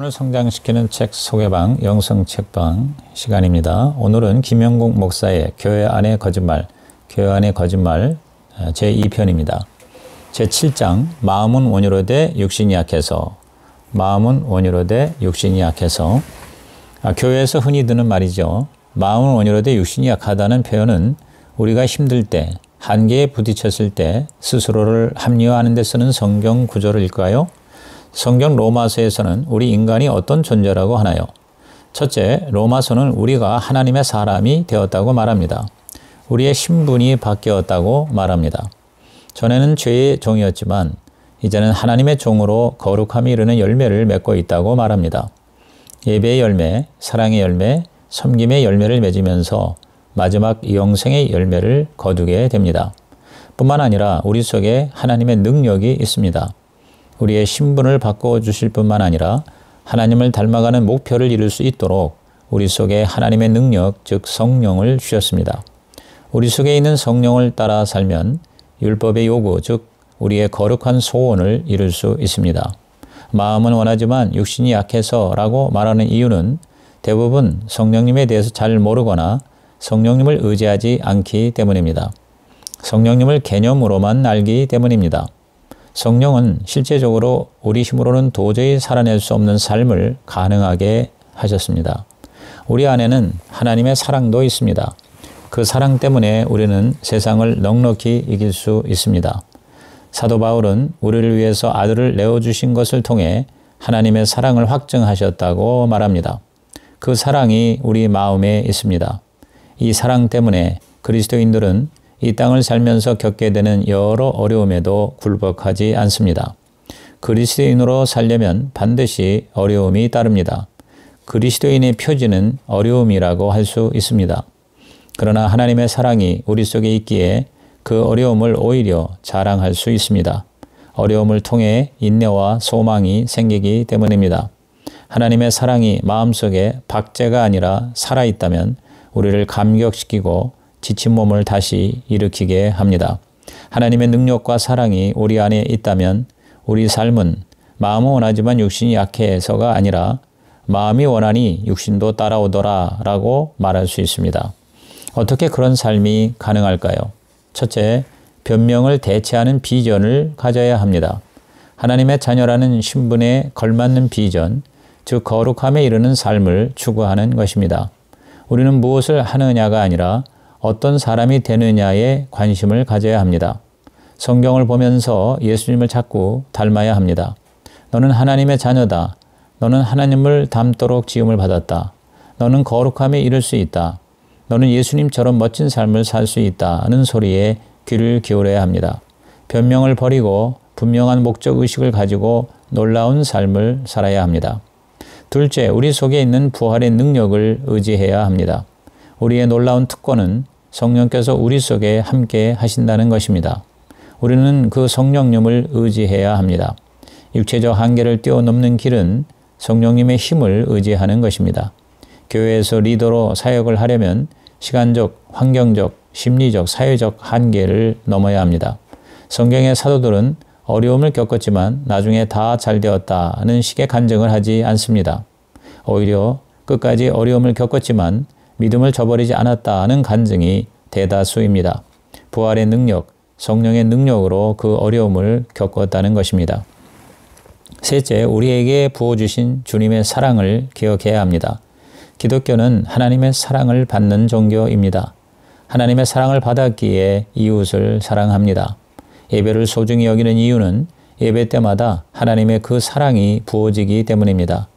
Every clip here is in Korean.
오늘 성장시키는 책 소개방, 영성책방 시간입니다. 오늘은 김영국 목사의 교회 안의 거짓말 제2편입니다. 제7장 마음은 원유로 돼 육신이 약해서 교회에서 흔히 드는 말이죠. 마음은 원유로 돼 육신이 약하다는 표현은 우리가 힘들 때, 한계에 부딪혔을 때 스스로를 합리화하는 데 쓰는 성경 구절일까요? 성경 로마서에서는 우리 인간이 어떤 존재라고 하나요? 첫째, 로마서는 우리가 하나님의 사람이 되었다고 말합니다. 우리의 신분이 바뀌었다고 말합니다. 전에는 죄의 종이었지만 이제는 하나님의 종으로 거룩함이 이르는 열매를 맺고 있다고 말합니다. 예배의 열매, 사랑의 열매, 섬김의 열매를 맺으면서 마지막 영생의 열매를 거두게 됩니다. 뿐만 아니라 우리 속에 하나님의 능력이 있습니다. 우리의 신분을 바꿔주실 뿐만 아니라 하나님을 닮아가는 목표를 이룰 수 있도록 우리 속에 하나님의 능력, 즉 성령을 주셨습니다. 우리 속에 있는 성령을 따라 살면 율법의 요구, 즉 우리의 거룩한 소원을 이룰 수 있습니다. 마음은 원하지만 육신이 약해서 라고 말하는 이유는 대부분 성령님에 대해서 잘 모르거나 성령님을 의지하지 않기 때문입니다. 성령님을 개념으로만 알기 때문입니다. 성령은 실제적으로 우리 힘으로는 도저히 살아낼 수 없는 삶을 가능하게 하셨습니다. 우리 안에는 하나님의 사랑도 있습니다. 그 사랑 때문에 우리는 세상을 넉넉히 이길 수 있습니다. 사도 바울은 우리를 위해서 아들을 내어주신 것을 통해 하나님의 사랑을 확증하셨다고 말합니다. 그 사랑이 우리 마음에 있습니다. 이 사랑 때문에 그리스도인들은 이 땅을 살면서 겪게 되는 여러 어려움에도 굴복하지 않습니다. 그리스도인으로 살려면 반드시 어려움이 따릅니다. 그리스도인의 표지는 어려움이라고 할 수 있습니다. 그러나 하나님의 사랑이 우리 속에 있기에 그 어려움을 오히려 자랑할 수 있습니다. 어려움을 통해 인내와 소망이 생기기 때문입니다. 하나님의 사랑이 마음속에 박제가 아니라 살아있다면 우리를 감격시키고 지친 몸을 다시 일으키게 합니다. 하나님의 능력과 사랑이 우리 안에 있다면 우리 삶은 마음은 원하지만 육신이 약해서가 아니라 마음이 원하니 육신도 따라오더라 라고 말할 수 있습니다. 어떻게 그런 삶이 가능할까요? 첫째, 변명을 대체하는 비전을 가져야 합니다. 하나님의 자녀라는 신분에 걸맞는 비전, 즉 거룩함에 이르는 삶을 추구하는 것입니다. 우리는 무엇을 하느냐가 아니라 어떤 사람이 되느냐에 관심을 가져야 합니다. 성경을 보면서 예수님을 자꾸 닮아야 합니다. 너는 하나님의 자녀다. 너는 하나님을 닮도록 지음을 받았다. 너는 거룩함에 이를 수 있다. 너는 예수님처럼 멋진 삶을 살 수 있다는 소리에 귀를 기울여야 합니다. 변명을 버리고 분명한 목적의식을 가지고 놀라운 삶을 살아야 합니다. 둘째, 우리 속에 있는 부활의 능력을 의지해야 합니다. 우리의 놀라운 특권은 성령께서 우리 속에 함께 하신다는 것입니다. 우리는 그 성령님을 의지해야 합니다. 육체적 한계를 뛰어넘는 길은 성령님의 힘을 의지하는 것입니다. 교회에서 리더로 사역을 하려면 시간적, 환경적, 심리적, 사회적 한계를 넘어야 합니다. 성경의 사도들은 어려움을 겪었지만 나중에 다 잘 되었다는 식의 간증을 하지 않습니다. 오히려 끝까지 어려움을 겪었지만 믿음을 저버리지 않았다는 간증이 대다수입니다. 부활의 능력, 성령의 능력으로 그 어려움을 겪었다는 것입니다. 셋째, 우리에게 부어주신 주님의 사랑을 기억해야 합니다. 기독교는 하나님의 사랑을 받는 종교입니다. 하나님의 사랑을 받았기에 이웃을 사랑합니다. 예배를 소중히 여기는 이유는 예배 때마다 하나님의 그 사랑이 부어지기 때문입니다.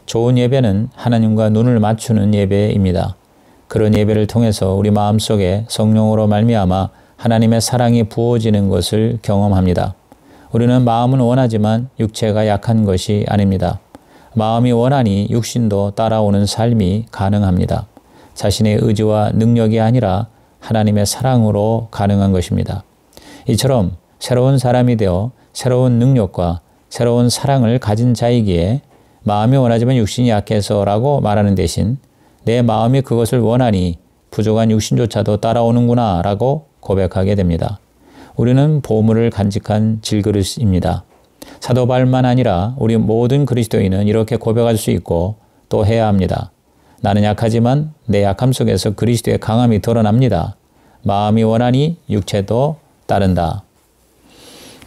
좋은 예배는 하나님과 눈을 맞추는 예배입니다. 그런 예배를 통해서 우리 마음속에 성령으로 말미암아 하나님의 사랑이 부어지는 것을 경험합니다. 우리는 마음은 원하지만 육체가 약한 것이 아닙니다. 마음이 원하니 육신도 따라오는 삶이 가능합니다. 자신의 의지와 능력이 아니라 하나님의 사랑으로 가능한 것입니다. 이처럼 새로운 사람이 되어 새로운 능력과 새로운 사랑을 가진 자이기에 마음이 원하지만 육신이 약해서라고 말하는 대신 내 마음이 그것을 원하니 부족한 육신조차도 따라오는구나 라고 고백하게 됩니다. 우리는 보물을 간직한 질그릇입니다. 사도 바울만 아니라 우리 모든 그리스도인은 이렇게 고백할 수 있고 또 해야 합니다. 나는 약하지만 내 약함 속에서 그리스도의 강함이 드러납니다. 마음이 원하니 육체도 따른다.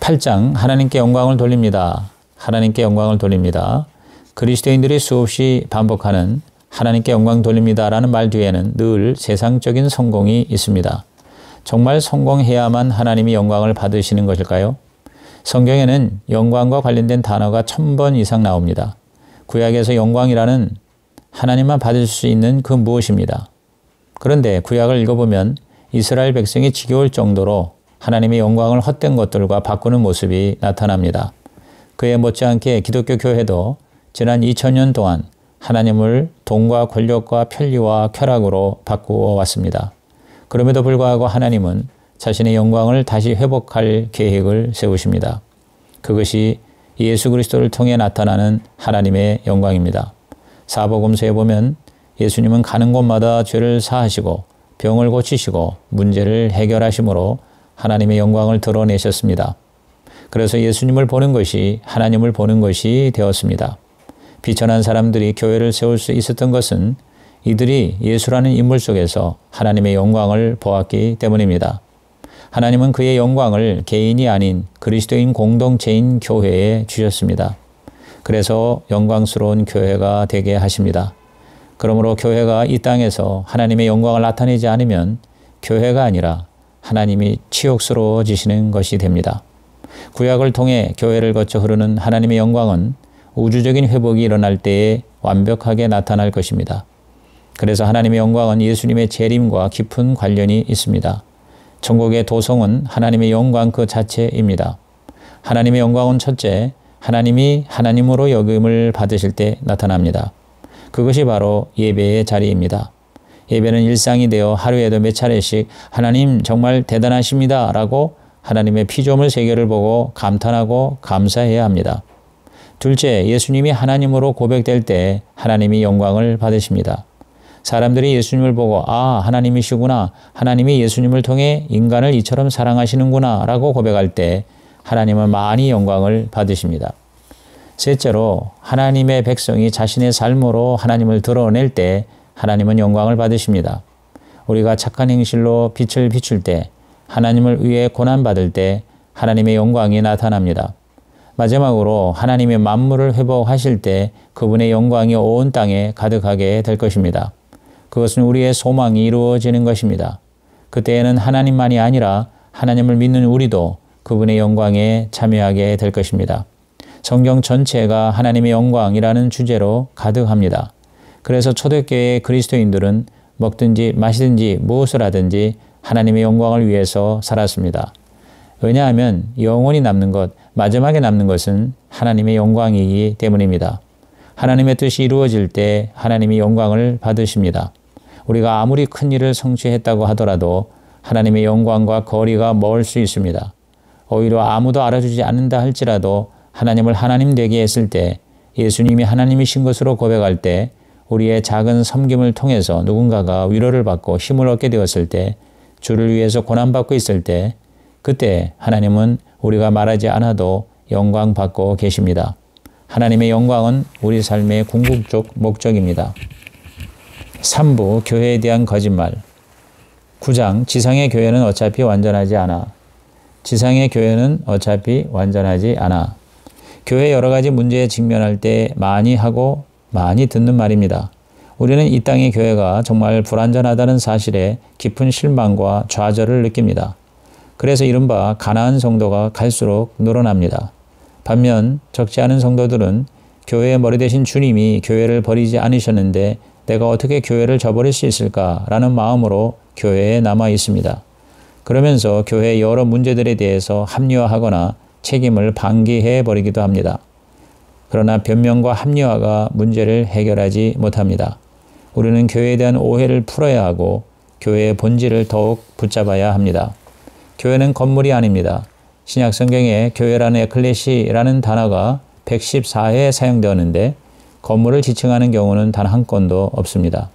8장 하나님께 영광을 돌립니다. 하나님께 영광을 돌립니다. 그리스도인들이 수없이 반복하는 하나님께 영광 돌립니다라는 말 뒤에는 늘 세상적인 성공이 있습니다. 정말 성공해야만 하나님이 영광을 받으시는 것일까요? 성경에는 영광과 관련된 단어가 1000번 이상 나옵니다. 구약에서 영광이라는 하나님만 받을 수 있는 그 무엇입니다. 그런데 구약을 읽어보면 이스라엘 백성이 지겨울 정도로 하나님의 영광을 헛된 것들과 바꾸는 모습이 나타납니다. 그에 못지않게 기독교 교회도 지난 2000년 동안 하나님을 돈과 권력과 편리와 쾌락으로 바꾸어 왔습니다. 그럼에도 불구하고 하나님은 자신의 영광을 다시 회복할 계획을 세우십니다. 그것이 예수 그리스도를 통해 나타나는 하나님의 영광입니다. 사복음서에 보면 예수님은 가는 곳마다 죄를 사하시고 병을 고치시고 문제를 해결하심으로 하나님의 영광을 드러내셨습니다. 그래서 예수님을 보는 것이 하나님을 보는 것이 되었습니다. 비천한 사람들이 교회를 세울 수 있었던 것은 이들이 예수라는 인물 속에서 하나님의 영광을 보았기 때문입니다. 하나님은 그의 영광을 개인이 아닌 그리스도인 공동체인 교회에 주셨습니다. 그래서 영광스러운 교회가 되게 하십니다. 그러므로 교회가 이 땅에서 하나님의 영광을 나타내지 않으면 교회가 아니라 하나님이 치욕스러워지시는 것이 됩니다. 구약을 통해 교회를 거쳐 흐르는 하나님의 영광은 우주적인 회복이 일어날 때에 완벽하게 나타날 것입니다. 그래서 하나님의 영광은 예수님의 재림과 깊은 관련이 있습니다. 천국의 도성은 하나님의 영광 그 자체입니다. 하나님의 영광은 첫째, 하나님이 하나님으로 여김을 받으실 때 나타납니다. 그것이 바로 예배의 자리입니다. 예배는 일상이 되어 하루에도 몇 차례씩 하나님 정말 대단하십니다 라고 하나님의 피조물 세계를 보고 감탄하고 감사해야 합니다. 둘째, 예수님이 하나님으로 고백될 때 하나님이 영광을 받으십니다. 사람들이 예수님을 보고 아, 하나님이시구나, 하나님이 예수님을 통해 인간을 이처럼 사랑하시는구나 라고 고백할 때 하나님은 많이 영광을 받으십니다. 셋째로, 하나님의 백성이 자신의 삶으로 하나님을 드러낼 때 하나님은 영광을 받으십니다. 우리가 착한 행실로 빛을 비출 때, 하나님을 위해 고난받을 때 하나님의 영광이 나타납니다. 마지막으로 하나님의 만물을 회복하실 때 그분의 영광이 온 땅에 가득하게 될 것입니다. 그것은 우리의 소망이 이루어지는 것입니다. 그때에는 하나님만이 아니라 하나님을 믿는 우리도 그분의 영광에 참여하게 될 것입니다. 성경 전체가 하나님의 영광이라는 주제로 가득합니다. 그래서 초대교회의 그리스도인들은 먹든지 마시든지 무엇을 하든지 하나님의 영광을 위해서 살았습니다. 왜냐하면 영원히 남는 것, 마지막에 남는 것은 하나님의 영광이기 때문입니다. 하나님의 뜻이 이루어질 때 하나님이 영광을 받으십니다. 우리가 아무리 큰 일을 성취했다고 하더라도 하나님의 영광과 거리가 멀 수 있습니다. 오히려 아무도 알아주지 않는다 할지라도 하나님을 하나님 되게 했을 때, 예수님이 하나님이신 것으로 고백할 때, 우리의 작은 섬김을 통해서 누군가가 위로를 받고 힘을 얻게 되었을 때, 주를 위해서 고난받고 있을 때, 그때 하나님은 우리가 말하지 않아도 영광 받고 계십니다. 하나님의 영광은 우리 삶의 궁극적 목적입니다. 3부 교회에 대한 거짓말. 9장 지상의 교회는 어차피 완전하지 않아. 지상의 교회는 어차피 완전하지 않아. 교회 여러 가지 문제에 직면할 때 많이 하고 많이 듣는 말입니다. 우리는 이 땅의 교회가 정말 불완전하다는 사실에 깊은 실망과 좌절을 느낍니다. 그래서 이른바 가난한 성도가 갈수록 늘어납니다. 반면 적지 않은 성도들은 교회의 머리 되신 주님이 교회를 버리지 않으셨는데 내가 어떻게 교회를 저버릴 수 있을까라는 마음으로 교회에 남아 있습니다. 그러면서 교회의 여러 문제들에 대해서 합리화하거나 책임을 방기해 버리기도 합니다. 그러나 변명과 합리화가 문제를 해결하지 못합니다. 우리는 교회에 대한 오해를 풀어야 하고 교회의 본질을 더욱 붙잡아야 합니다. 교회는 건물이 아닙니다. 신약 성경에 교회라는 에클레시라는 단어가 114회 사용되었는데 건물을 지칭하는 경우는 단 한 건도 없습니다.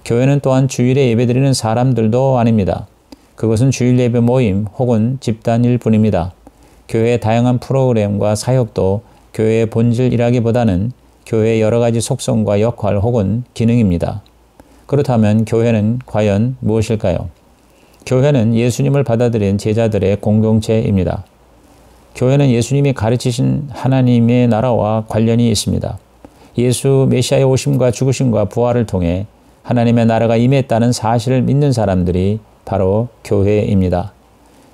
교회는 또한 주일에 예배드리는 사람들도 아닙니다. 그것은 주일 예배 모임 혹은 집단일 뿐입니다. 교회의 다양한 프로그램과 사역도 교회의 본질이라기보다는 교회의 여러 가지 속성과 역할 혹은 기능입니다. 그렇다면 교회는 과연 무엇일까요? 교회는 예수님을 받아들인 제자들의 공동체입니다. 교회는 예수님이 가르치신 하나님의 나라와 관련이 있습니다. 예수 메시아의 오심과 죽으심과 부활을 통해 하나님의 나라가 임했다는 사실을 믿는 사람들이 바로 교회입니다.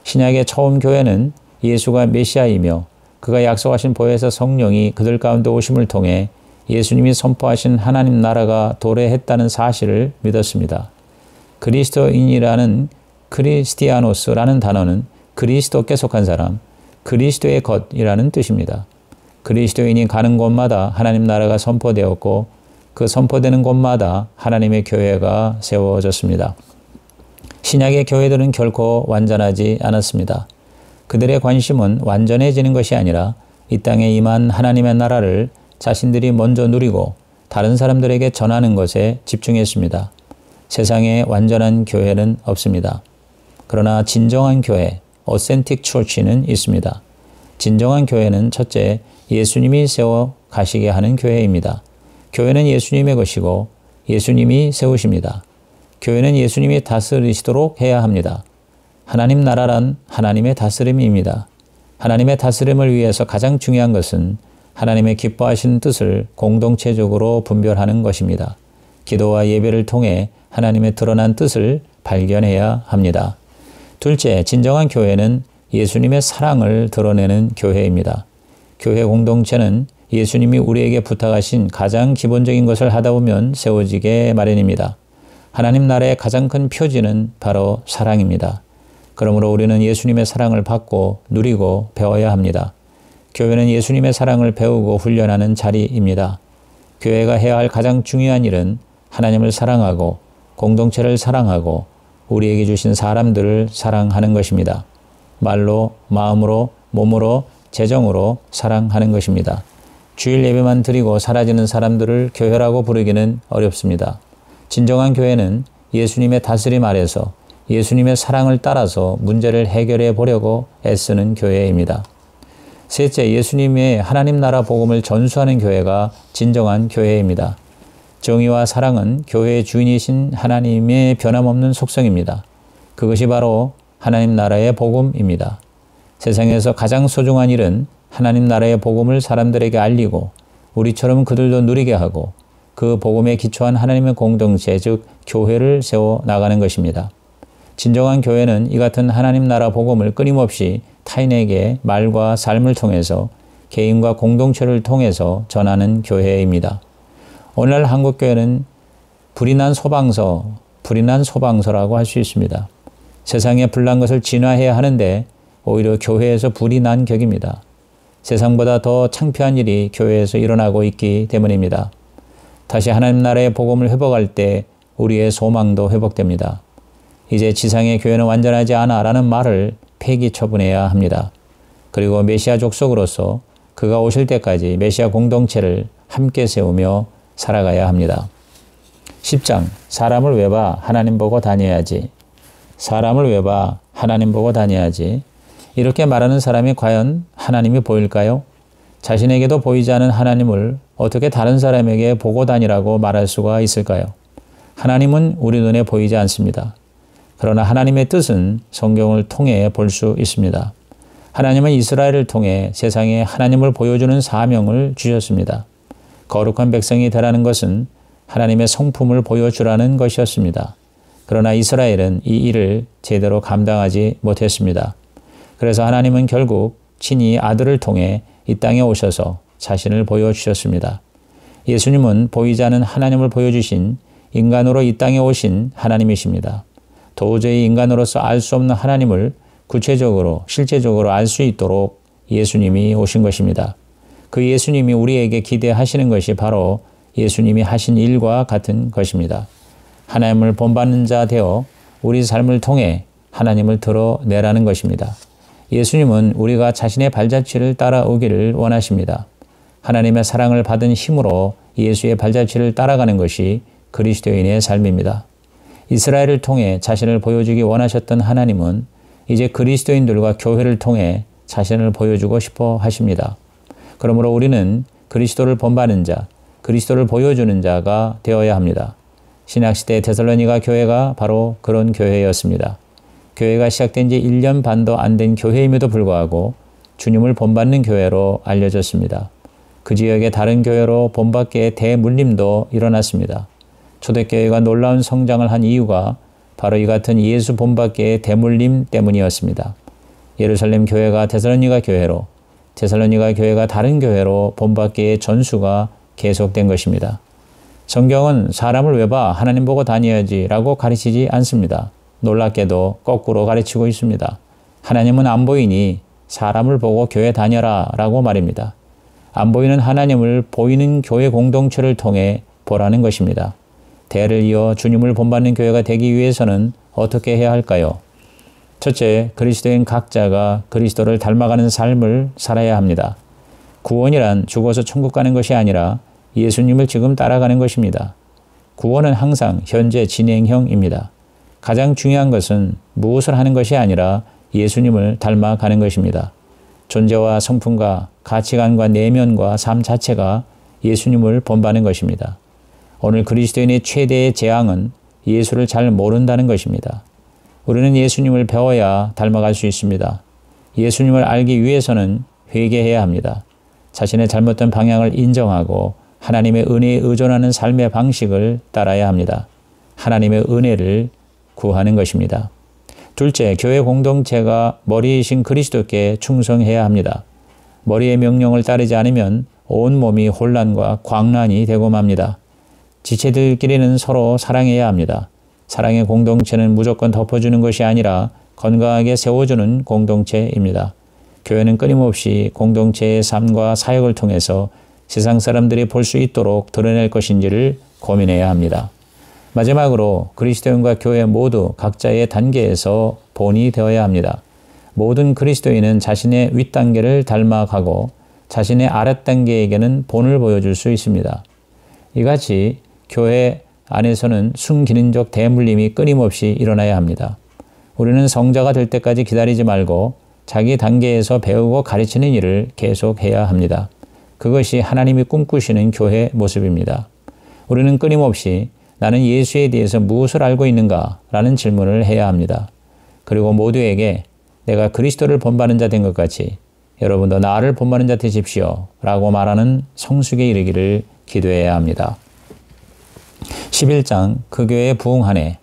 신약의 처음 교회는 예수가 메시아이며 그가 약속하신 보혜사 성령이 그들 가운데 오심을 통해 예수님이 선포하신 하나님 나라가 도래했다는 사실을 믿었습니다. 그리스도인이라는 크리스티아노스라는 단어는 그리스도께 속한 사람, 그리스도의 것이라는 뜻입니다. 그리스도인이 가는 곳마다 하나님 나라가 선포되었고 그 선포되는 곳마다 하나님의 교회가 세워졌습니다. 신약의 교회들은 결코 완전하지 않았습니다. 그들의 관심은 완전해지는 것이 아니라 이 땅에 임한 하나님의 나라를 자신들이 먼저 누리고 다른 사람들에게 전하는 것에 집중했습니다. 세상에 완전한 교회는 없습니다. 그러나 진정한 교회, 어센틱 처치는 있습니다. 진정한 교회는 첫째, 예수님이 세워 가시게 하는 교회입니다. 교회는 예수님의 것이고 예수님이 세우십니다. 교회는 예수님이 다스리시도록 해야 합니다. 하나님 나라란 하나님의 다스림입니다. 하나님의 다스림을 위해서 가장 중요한 것은 하나님의 기뻐하시는 뜻을 공동체적으로 분별하는 것입니다. 기도와 예배를 통해 하나님의 드러난 뜻을 발견해야 합니다. 둘째, 진정한 교회는 예수님의 사랑을 드러내는 교회입니다. 교회 공동체는 예수님이 우리에게 부탁하신 가장 기본적인 것을 하다 보면 세워지게 마련입니다. 하나님 나라의 가장 큰 표지는 바로 사랑입니다. 그러므로 우리는 예수님의 사랑을 받고 누리고 배워야 합니다. 교회는 예수님의 사랑을 배우고 훈련하는 자리입니다. 교회가 해야 할 가장 중요한 일은 하나님을 사랑하고 공동체를 사랑하고 우리에게 주신 사람들을 사랑하는 것입니다. 말로, 마음으로, 몸으로, 재정으로 사랑하는 것입니다. 주일 예배만 드리고 사라지는 사람들을 교회라고 부르기는 어렵습니다. 진정한 교회는 예수님의 다스림 아래서 예수님의 사랑을 따라서 문제를 해결해 보려고 애쓰는 교회입니다. 셋째, 예수님의 하나님 나라 복음을 전수하는 교회가 진정한 교회입니다. 정의와 사랑은 교회의 주인이신 하나님의 변함없는 속성입니다. 그것이 바로 하나님 나라의 복음입니다. 세상에서 가장 소중한 일은 하나님 나라의 복음을 사람들에게 알리고 우리처럼 그들도 누리게 하고 그 복음에 기초한 하나님의 공동체, 즉 교회를 세워 나가는 것입니다. 진정한 교회는 이 같은 하나님 나라 복음을 끊임없이 타인에게 말과 삶을 통해서 개인과 공동체를 통해서 전하는 교회입니다. 오늘날 한국교회는 불이 난 소방서라고 할 수 있습니다. 세상에 불난 것을 진화해야 하는데 오히려 교회에서 불이 난 격입니다. 세상보다 더 창피한 일이 교회에서 일어나고 있기 때문입니다. 다시 하나님 나라의 복음을 회복할 때 우리의 소망도 회복됩니다. 이제 지상의 교회는 완전하지 않아 라는 말을 폐기 처분해야 합니다. 그리고 메시아 족속으로서 그가 오실 때까지 메시아 공동체를 함께 세우며 살아가야 합니다. 10장, 사람을 왜 봐? 하나님 보고 다녀야지. 사람을 왜 봐? 하나님 보고 다녀야지. 이렇게 말하는 사람이 과연 하나님이 보일까요? 자신에게도 보이지 않은 하나님을 어떻게 다른 사람에게 보고 다니라고 말할 수가 있을까요? 하나님은 우리 눈에 보이지 않습니다. 그러나 하나님의 뜻은 성경을 통해 볼 수 있습니다. 하나님은 이스라엘을 통해 세상에 하나님을 보여주는 사명을 주셨습니다. 거룩한 백성이 되라는 것은 하나님의 성품을 보여주라는 것이었습니다. 그러나 이스라엘은 이 일을 제대로 감당하지 못했습니다. 그래서 하나님은 결국 친히 아들을 통해 이 땅에 오셔서 자신을 보여주셨습니다. 예수님은 보이지 않는 하나님을 보여주신 인간으로 이 땅에 오신 하나님이십니다. 도저히 인간으로서 알 수 없는 하나님을 구체적으로, 실제적으로 알 수 있도록 예수님이 오신 것입니다. 그 예수님이 우리에게 기대하시는 것이 바로 예수님이 하신 일과 같은 것입니다. 하나님을 본받는 자 되어 우리 삶을 통해 하나님을 드러내라는 것입니다. 예수님은 우리가 자신의 발자취를 따라오기를 원하십니다. 하나님의 사랑을 받은 힘으로 예수의 발자취를 따라가는 것이 그리스도인의 삶입니다. 이스라엘을 통해 자신을 보여주기 원하셨던 하나님은 이제 그리스도인들과 교회를 통해 자신을 보여주고 싶어 하십니다. 그러므로 우리는 그리스도를 본받는 자, 그리스도를 보여주는 자가 되어야 합니다. 신약시대 데살로니가 교회가 바로 그런 교회였습니다. 교회가 시작된 지 1년 반도 안 된 교회임에도 불구하고 주님을 본받는 교회로 알려졌습니다. 그 지역의 다른 교회로 본받기에 대물림도 일어났습니다. 초대교회가 놀라운 성장을 한 이유가 바로 이 같은 예수 본받기의 대물림 때문이었습니다. 예루살렘 교회가 데살로니가 교회로, 데살로니가 교회가 다른 교회로 본받기의 전수가 계속된 것입니다. 성경은 사람을 왜 봐? 하나님 보고 다녀야지 라고 가르치지 않습니다. 놀랍게도 거꾸로 가르치고 있습니다. 하나님은 안 보이니 사람을 보고 교회 다녀라 라고 말입니다. 안 보이는 하나님을 보이는 교회 공동체를 통해 보라는 것입니다. 대를 이어 주님을 본받는 교회가 되기 위해서는 어떻게 해야 할까요? 첫째, 그리스도인 각자가 그리스도를 닮아가는 삶을 살아야 합니다. 구원이란 죽어서 천국 가는 것이 아니라 예수님을 지금 따라가는 것입니다. 구원은 항상 현재 진행형입니다. 가장 중요한 것은 무엇을 하는 것이 아니라 예수님을 닮아가는 것입니다. 존재와 성품과 가치관과 내면과 삶 자체가 예수님을 본받는 것입니다. 오늘 그리스도인의 최대의 재앙은 예수를 잘 모른다는 것입니다. 우리는 예수님을 배워야 닮아갈 수 있습니다. 예수님을 알기 위해서는 회개해야 합니다. 자신의 잘못된 방향을 인정하고 하나님의 은혜에 의존하는 삶의 방식을 따라야 합니다. 하나님의 은혜를 구하는 것입니다. 둘째, 교회 공동체가 머리이신 그리스도께 충성해야 합니다. 머리의 명령을 따르지 않으면 온몸이 혼란과 광란이 되고 맙니다. 지체들끼리는 서로 사랑해야 합니다. 사랑의 공동체는 무조건 덮어주는 것이 아니라 건강하게 세워주는 공동체입니다. 교회는 끊임없이 공동체의 삶과 사역을 통해서 세상 사람들이 볼 수 있도록 드러낼 것인지를 고민해야 합니다. 마지막으로 그리스도인과 교회 모두 각자의 단계에서 본이 되어야 합니다. 모든 그리스도인은 자신의 윗단계를 닮아가고 자신의 아랫단계에게는 본을 보여줄 수 있습니다. 이같이 교회 안에서는 순기능적 대물림이 끊임없이 일어나야 합니다. 우리는 성자가 될 때까지 기다리지 말고 자기 단계에서 배우고 가르치는 일을 계속해야 합니다. 그것이 하나님이 꿈꾸시는 교회 모습입니다. 우리는 끊임없이 나는 예수에 대해서 무엇을 알고 있는가? 라는 질문을 해야 합니다. 그리고 모두에게 내가 그리스도를 본받는 자 된 것 같이 여러분도 나를 본받는 자 되십시오. 라고 말하는 성숙에 이르기를 기도해야 합니다. 11장 그 교회에 부응하네.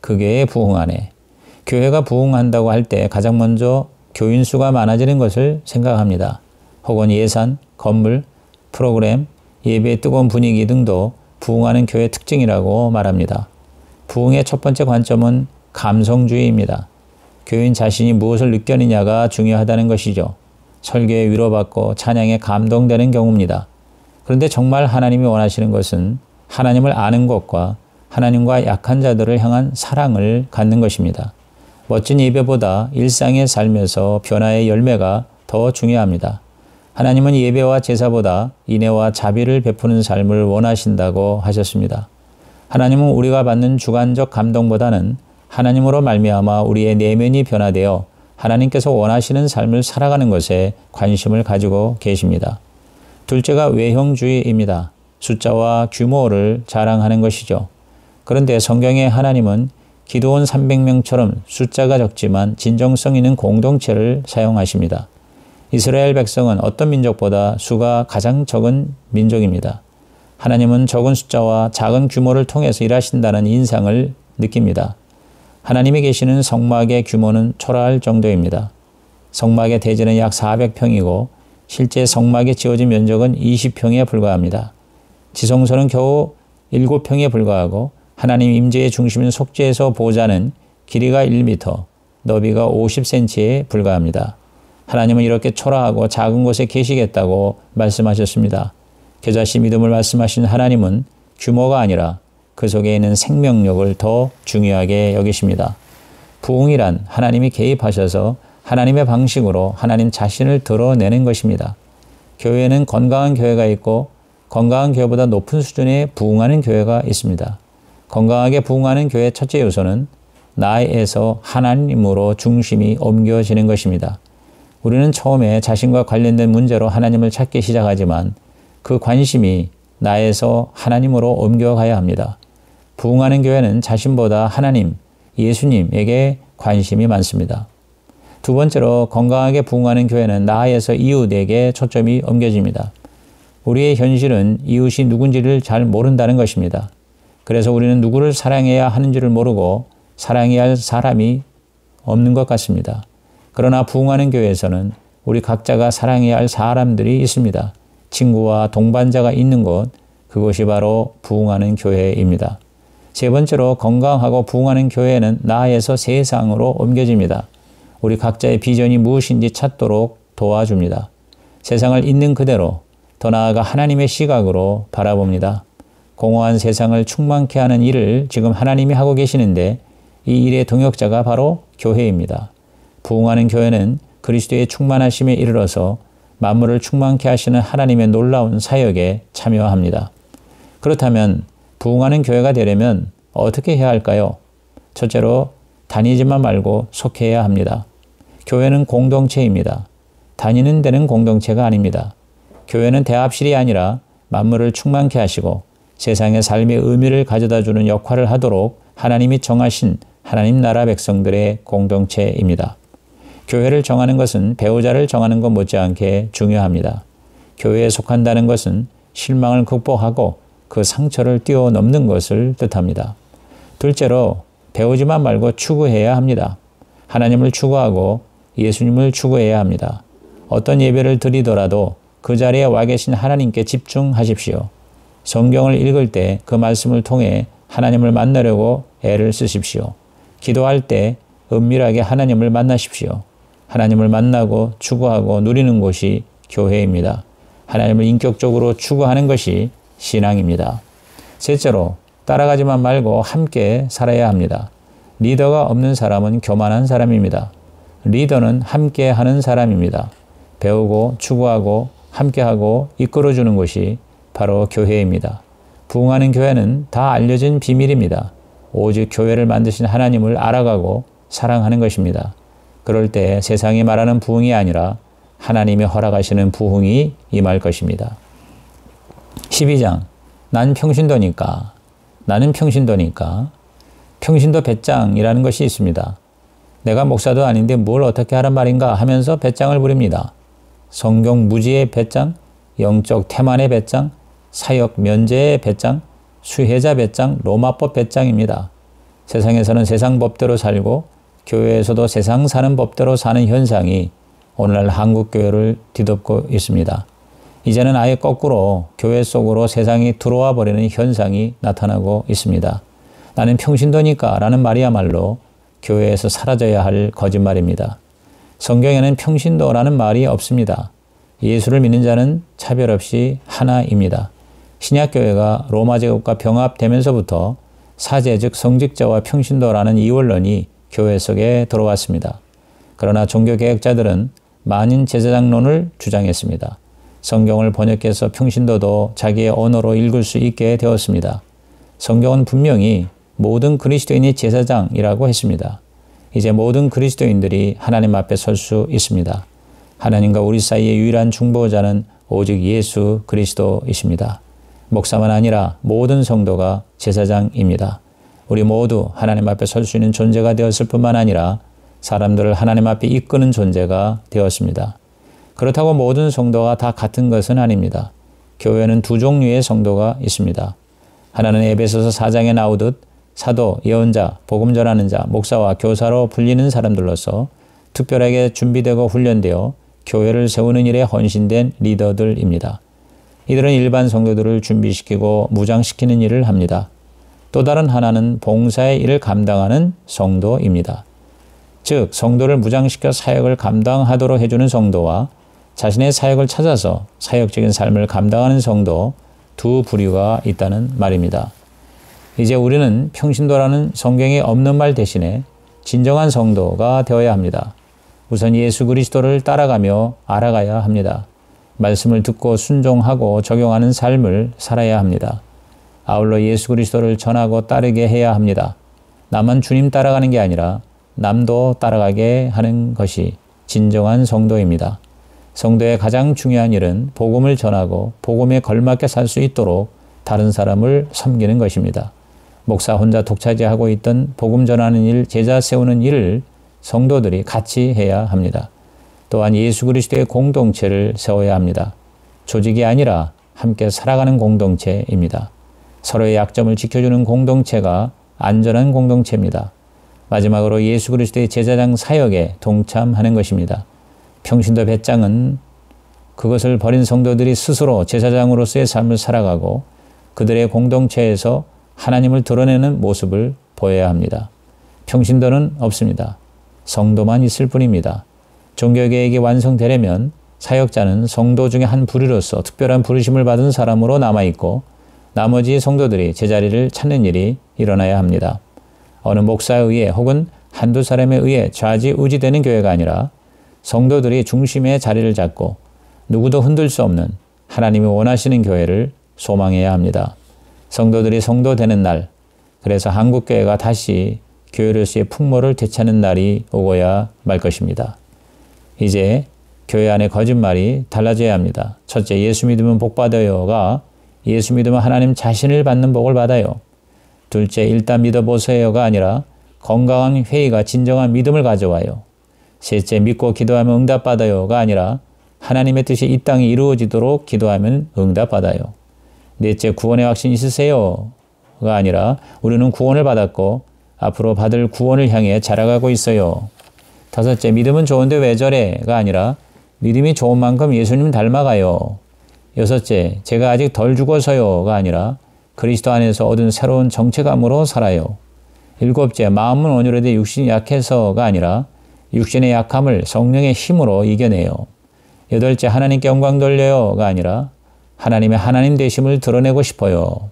그 교회에 부응하네. 교회가 부응한다고 할 때 가장 먼저 교인 수가 많아지는 것을 생각합니다. 혹은 예산, 건물, 프로그램, 예배의 뜨거운 분위기 등도 부응하는 교회의 특징이라고 말합니다. 부응의 첫 번째 관점은 감성주의입니다. 교인 자신이 무엇을 느꼈느냐가 중요하다는 것이죠. 설교에 위로받고 찬양에 감동되는 경우입니다. 그런데 정말 하나님이 원하시는 것은 하나님을 아는 것과 하나님과 약한 자들을 향한 사랑을 갖는 것입니다. 멋진 예배보다 일상의 삶에서 변화의 열매가 더 중요합니다. 하나님은 예배와 제사보다 인애와 자비를 베푸는 삶을 원하신다고 하셨습니다. 하나님은 우리가 받는 주관적 감동보다는 하나님으로 말미암아 우리의 내면이 변화되어 하나님께서 원하시는 삶을 살아가는 것에 관심을 가지고 계십니다. 둘째가 외형주의입니다. 숫자와 규모를 자랑하는 것이죠. 그런데 성경의 하나님은 기드온 300명처럼 숫자가 적지만 진정성 있는 공동체를 사용하십니다. 이스라엘 백성은 어떤 민족보다 수가 가장 적은 민족입니다. 하나님은 적은 숫자와 작은 규모를 통해서 일하신다는 인상을 느낍니다. 하나님이 계시는 성막의 규모는 초라할 정도입니다. 성막의 대지는 약 400평이고 실제 성막에 지어진 면적은 20평에 불과합니다. 지성소는 겨우 7평에 불과하고 하나님 임재의 중심인 속죄에서 보좌는 길이가 1m, 너비가 50cm에 불과합니다. 하나님은 이렇게 초라하고 작은 곳에 계시겠다고 말씀하셨습니다. 겨자씨 믿음을 말씀하신 하나님은 규모가 아니라 그 속에 있는 생명력을 더 중요하게 여기십니다. 부흥이란 하나님이 개입하셔서 하나님의 방식으로 하나님 자신을 드러내는 것입니다. 교회는 건강한 교회가 있고 건강한 교회보다 높은 수준의 부흥하는 교회가 있습니다. 건강하게 부흥하는 교회의 첫째 요소는 나에서 하나님으로 중심이 옮겨지는 것입니다. 우리는 처음에 자신과 관련된 문제로 하나님을 찾기 시작하지만 그 관심이 나에서 하나님으로 옮겨가야 합니다. 부흥하는 교회는 자신보다 하나님, 예수님에게 관심이 많습니다. 두 번째로 건강하게 부흥하는 교회는 나에서 이웃에게 초점이 옮겨집니다. 우리의 현실은 이웃이 누군지를 잘 모른다는 것입니다. 그래서 우리는 누구를 사랑해야 하는지를 모르고 사랑해야 할 사람이 없는 것 같습니다. 그러나 부흥하는 교회에서는 우리 각자가 사랑해야 할 사람들이 있습니다. 친구와 동반자가 있는 곳, 그것이 바로 부흥하는 교회입니다. 세 번째로 건강하고 부흥하는 교회는 나에서 세상으로 옮겨집니다. 우리 각자의 비전이 무엇인지 찾도록 도와줍니다. 세상을 있는 그대로, 더 나아가 하나님의 시각으로 바라봅니다. 공허한 세상을 충만케 하는 일을 지금 하나님이 하고 계시는데 이 일의 동역자가 바로 교회입니다. 부흥하는 교회는 그리스도의 충만하심에 이르러서 만물을 충만케 하시는 하나님의 놀라운 사역에 참여합니다. 그렇다면 부흥하는 교회가 되려면 어떻게 해야 할까요? 첫째로 다니지만 말고 속해야 합니다. 교회는 공동체입니다. 다니는 데는 공동체가 아닙니다. 교회는 대합실이 아니라 만물을 충만케 하시고 세상의 삶의 의미를 가져다주는 역할을 하도록 하나님이 정하신 하나님 나라 백성들의 공동체입니다. 교회를 정하는 것은 배우자를 정하는 것 못지않게 중요합니다. 교회에 속한다는 것은 실망을 극복하고 그 상처를 뛰어넘는 것을 뜻합니다. 둘째로 배우지만 말고 추구해야 합니다. 하나님을 추구하고 예수님을 추구해야 합니다. 어떤 예배를 드리더라도 그 자리에 와 계신 하나님께 집중하십시오. 성경을 읽을 때 그 말씀을 통해 하나님을 만나려고 애를 쓰십시오. 기도할 때 은밀하게 하나님을 만나십시오. 하나님을 만나고 추구하고 누리는 곳이 교회입니다. 하나님을 인격적으로 추구하는 것이 신앙입니다. 셋째로 따라가지만 말고 함께 살아야 합니다. 리더가 없는 사람은 교만한 사람입니다. 리더는 함께 하는 사람입니다. 배우고 추구하고 함께하고 이끌어주는 곳이 바로 교회입니다. 부흥하는 교회는 다 알려진 비밀입니다. 오직 교회를 만드신 하나님을 알아가고 사랑하는 것입니다. 그럴 때 세상이 말하는 부흥이 아니라 하나님이 허락하시는 부흥이 임할 것입니다. 12장 난 평신도니까 나는 평신도니까 평신도 배짱이라는 것이 있습니다. 내가 목사도 아닌데 뭘 어떻게 하란 말인가 하면서 배짱을 부립니다. 성경 무지의 배짱, 영적 태만의 배짱, 사역 면제의 배짱, 수혜자 배짱, 로마법 배짱입니다. 세상에서는 세상 법대로 살고 교회에서도 세상 사는 법대로 사는 현상이 오늘날 한국교회를 뒤덮고 있습니다. 이제는 아예 거꾸로 교회 속으로 세상이 들어와 버리는 현상이 나타나고 있습니다. 나는 평신도니까 라는 말이야말로 교회에서 사라져야 할 거짓말입니다. 성경에는 평신도라는 말이 없습니다. 예수를 믿는 자는 차별 없이 하나입니다. 신약교회가 로마 제국과 병합되면서부터 사제 즉 성직자와 평신도라는 이원론이 교회 속에 들어왔습니다. 그러나 종교개혁자들은 만인 제사장론을 주장했습니다. 성경을 번역해서 평신도도 자기의 언어로 읽을 수 있게 되었습니다. 성경은 분명히 모든 그리스도인이 제사장이라고 했습니다. 이제 모든 그리스도인들이 하나님 앞에 설 수 있습니다. 하나님과 우리 사이의 유일한 중보자는 오직 예수 그리스도이십니다. 목사만 아니라 모든 성도가 제사장입니다. 우리 모두 하나님 앞에 설 수 있는 존재가 되었을 뿐만 아니라 사람들을 하나님 앞에 이끄는 존재가 되었습니다. 그렇다고 모든 성도가 다 같은 것은 아닙니다. 교회는 두 종류의 성도가 있습니다. 하나는 에베소서 4장에 나오듯 사도, 예언자, 복음 전하는 자, 목사와 교사로 불리는 사람들로서 특별하게 준비되고 훈련되어 교회를 세우는 일에 헌신된 리더들입니다. 이들은 일반 성도들을 준비시키고 무장시키는 일을 합니다. 또 다른 하나는 봉사의 일을 감당하는 성도입니다. 즉 성도를 무장시켜 사역을 감당하도록 해주는 성도와 자신의 사역을 찾아서 사역적인 삶을 감당하는 성도 두 부류가 있다는 말입니다. 이제 우리는 평신도라는 성경에 없는 말 대신에 진정한 성도가 되어야 합니다. 우선 예수 그리스도를 따라가며 알아가야 합니다. 말씀을 듣고 순종하고 적용하는 삶을 살아야 합니다. 아울러 예수 그리스도를 전하고 따르게 해야 합니다. 나만 주님 따라가는 게 아니라 남도 따라가게 하는 것이 진정한 성도입니다. 성도의 가장 중요한 일은 복음을 전하고 복음에 걸맞게 살 수 있도록 다른 사람을 섬기는 것입니다. 목사 혼자 독차지하고 있던 복음 전하는 일, 제자 세우는 일을 성도들이 같이 해야 합니다. 또한 예수 그리스도의 공동체를 세워야 합니다. 조직이 아니라 함께 살아가는 공동체입니다. 서로의 약점을 지켜주는 공동체가 안전한 공동체입니다. 마지막으로 예수 그리스도의 제사장 사역에 동참하는 것입니다. 평신도 배짱은 그것을 버린 성도들이 스스로 제사장으로서의 삶을 살아가고 그들의 공동체에서 하나님을 드러내는 모습을 보여야 합니다. 평신도는 없습니다. 성도만 있을 뿐입니다. 종교계획이 완성되려면 사역자는 성도 중에 한 부류로서 특별한 부르심을 받은 사람으로 남아있고 나머지 성도들이 제자리를 찾는 일이 일어나야 합니다. 어느 목사에 의해 혹은 한두 사람에 의해 좌지우지되는 교회가 아니라 성도들이 중심의 자리를 잡고 누구도 흔들 수 없는 하나님이 원하시는 교회를 소망해야 합니다. 성도들이 성도 되는 날, 그래서 한국교회가 다시 교회로서의 풍모를 되찾는 날이 오고야 말 것입니다. 이제 교회 안의 거짓말이 달라져야 합니다. 첫째, 예수 믿으면 복 받아요가 예수 믿으면 하나님 자신을 받는 복을 받아요. 둘째, 일단 믿어보세요가 아니라 건강한 회의가 진정한 믿음을 가져와요. 셋째, 믿고 기도하면 응답받아요가 아니라 하나님의 뜻이 이 땅에 이루어지도록 기도하면 응답받아요. 넷째, 구원의 확신 있으세요가 아니라 우리는 구원을 받았고 앞으로 받을 구원을 향해 자라가고 있어요. 다섯째, 믿음은 좋은데 왜 저래가 아니라 믿음이 좋은 만큼 예수님 닮아가요. 여섯째, 제가 아직 덜 죽어서요가 아니라 그리스도 안에서 얻은 새로운 정체감으로 살아요. 일곱째, 마음은 온유로되 육신이 약해서가 아니라 육신의 약함을 성령의 힘으로 이겨내요. 여덟째, 하나님께 영광 돌려요가 아니라 하나님의 하나님 되심을 드러내고 싶어요.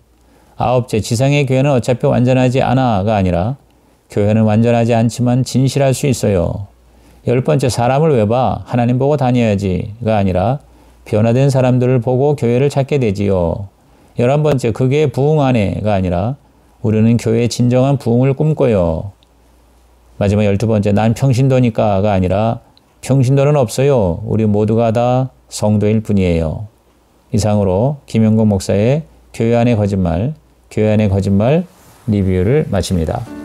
아홉째, 지상의 교회는 어차피 완전하지 않아가 아니라 교회는 완전하지 않지만 진실할 수 있어요. 열 번째, 사람을 왜 봐? 하나님 보고 다녀야지가 아니라 변화된 사람들을 보고 교회를 찾게 되지요. 11번째, 그게 부흥하네가 아니라 우리는 교회의 진정한 부흥을 꿈꿔요. 마지막 12번째, 난 평신도니까가 아니라 평신도는 없어요. 우리 모두가 다 성도일 뿐이에요. 이상으로 김영곤 목사의 교회 안의 거짓말 리뷰를 마칩니다.